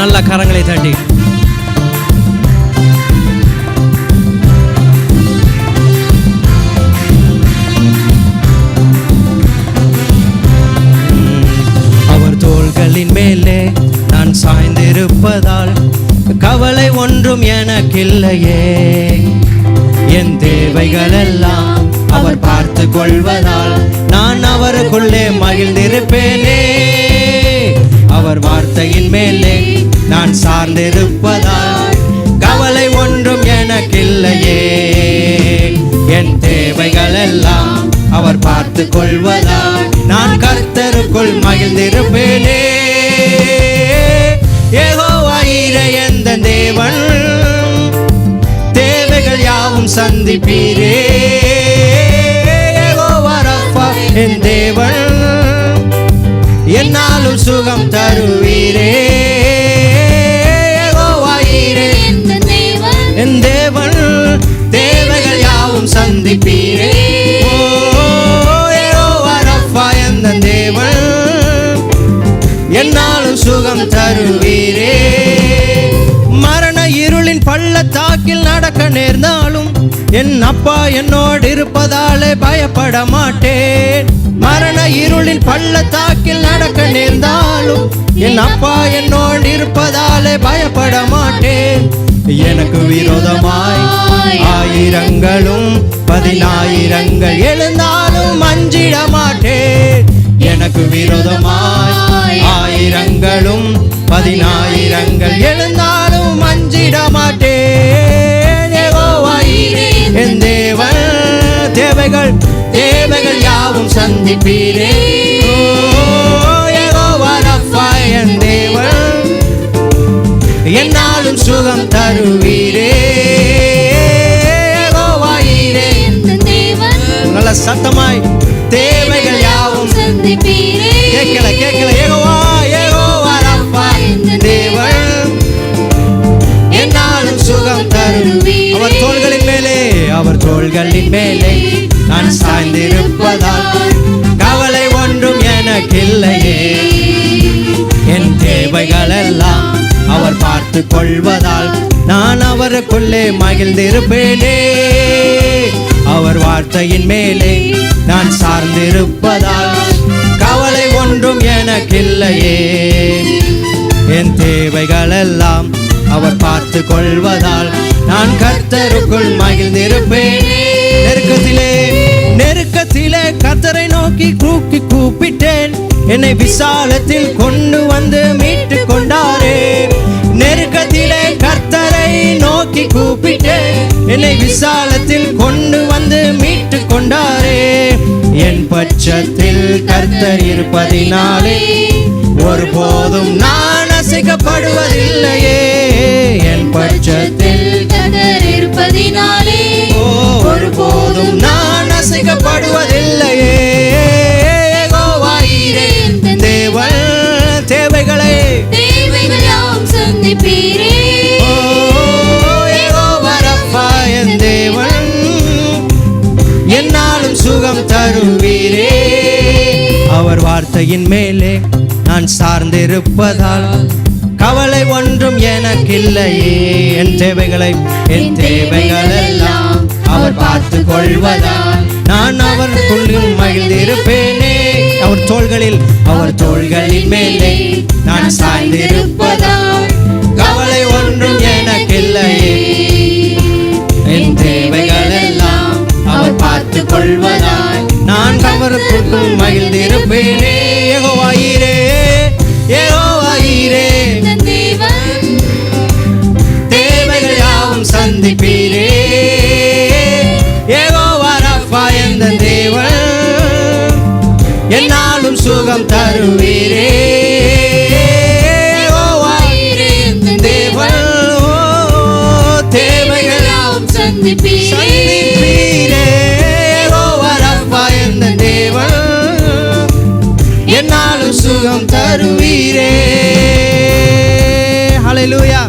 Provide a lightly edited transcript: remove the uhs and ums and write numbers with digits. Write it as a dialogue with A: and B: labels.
A: நல்ல கரங்களை தட்டி அவர் தோள்களின் மேலே நான் சாய்ந்திருப்பதால் கவலை ஒன்றும் எனக்கில்லையே. என் தேவைகள் எல்லாம் அவர் பார்த்து கொள்வதால் நான் அவருக்குள்ளே மகிழ்ந்திருப்பேனே. அவர் வார்த்தையின் மேலே நான் சார்ந்திருப்பதால் கவலை ஒன்றும் எனக்கில்லையே. என் தேவைகள் எல்லாம் அவர் பார்த்து கொள்வதால் நான் கர்த்தருக்குள் மகிழ்ந்திருப்பேனே. யெகோவா ஈரே எந்த தேவன், தேவைகள் யாவும் சந்திப்பீரே. யெகோவா ரஃபா என் தேவன், என்னாலும் சுகம் தருவீரே. யெகோவா ஈரே என் தேவன், தேவைகள் யாவும் சந்திப்பீரே. யெகோவா ரஃபா என் தேவன், என்னாலும் சுகம் தருவீரே. மரண இருளின் பள்ளத்தாக்கில் நடக்க நேர்ந்தாலும் என் அப்பா என்னோடு இருப்பதாலே பயப்பட மாட்டேன். மரண இருளின் பள்ளத்தாக்கில் நடக்க நேர்ந்தாலும் என் அப்பா என்னோடு இருப்பதாலே பயப்பட மாட்டேன். எனக்கு விரோதமாய் ஆயிரங்களும் 10,000 எழுந்தாலும் அஞ்சிட மாட்டேன். எனக்கு விரோதமாய் ஆயிரங்களும் 10,000 எழுந்தாலும் அஞ்சிட மாட்டேன். யெகோவா ஈரே என் தேவன், தேவைகள் யாவும் சந்திப்பீரே. யெகோவா ரஃபா என் தேவன், என்னாலும் சுகம் தருவீரே. யெகோவா ஈரே நல்ல சத்தமாய் தேவைகள் யாவும் சந்திப்பீரே. கேட்கல யெகோவா ரஃபா என் தேவன், என்னாலும் சுகம் தருவீரே. அவர் தோள்களின் மேலே நான் சாய்ந்திருப்பதால் கவலை ஒன்றும் எனக்கில்லையே. என் தேவைகள் எல்லாம் அவர் பார்த்து கொள்வதால் நான் அவருக்குள்ளே மகிழ்ந்திருப்பேனே. அவர் வார்த்தையின் மேலே நான் சார்ந்திருப்பதால் கவலை ஒன்றும் எனக்கில்லையே. என் தேவைகள் எல்லாம் அவர் பார்த்து கொள்வதால் நான் கர்த்தருக்குள் மகிழ்ந்திருப்பேன். நெருக்கத்திலே கர்த்தரை நோக்கி கூப்பிட்டேன், என்னை விசாலத்தில் கொண்டு வந்து மீட்டு கொண்டாரே. நெருக்கத்திலே கர்த்தரை நோக்கி கூப்பிட்டேன், என்னை விசாலத்தில் கொண்டு வந்து மீட்டு கொண்டாரே. என் பட்சத்தில் கர்த்தர் இருப்பதினாலே ஒருபோதும் நான் அசைக்கப்படுவதில்லையே. என் பட்சத்தில் கர்த்தர் இருப்பதினாலே ஒருபோதும் நான் அசைக்கப்படுவதில்லையே. யெகோவா ஈரே தேவன், தேவைகள் யாவும் சந்திப்பீரே. யெகோவா ரஃபா என் தேவன், என்னாலும் சுகம் தருவீரே. அவர் வார்த்தையின் மேலே நான் சார்ந்திருப்பதால் கவலை ஒன்றும் எனக்கில்லையே. என் தேவைகள் எல்லாம் அவர் பார்த்து கொள்வதால் நான் அவருக்குள்ளும் மகிழ்ந்திருப்பேனே. அவர் தோள்களின் மேலே நான் சாய்ந்திருப்பதால் கவலை ஒன்றும் எனக்கில்லையே. என் தேவைகள் எல்லாம் அவர் பார்த்து கொள்வதால் நான் அவருக்குள்ளும் மகிழ்ந்திருப்பேனே. யெகோவா ஈரே தேவைகள் யாவும் சந்திப்பீரே. யெகோவா ரஃபா என் தேவன், என்னாலும் சுகம் தருவீரே. யெகோவா ஈரே தேவன், தேவைகள் யாவும் சந்திப்பீரே. யெகோவா ரஃபா என் தேவன், என்னாலும் சுகம் தருவீரே. ஹல்லேலூயா.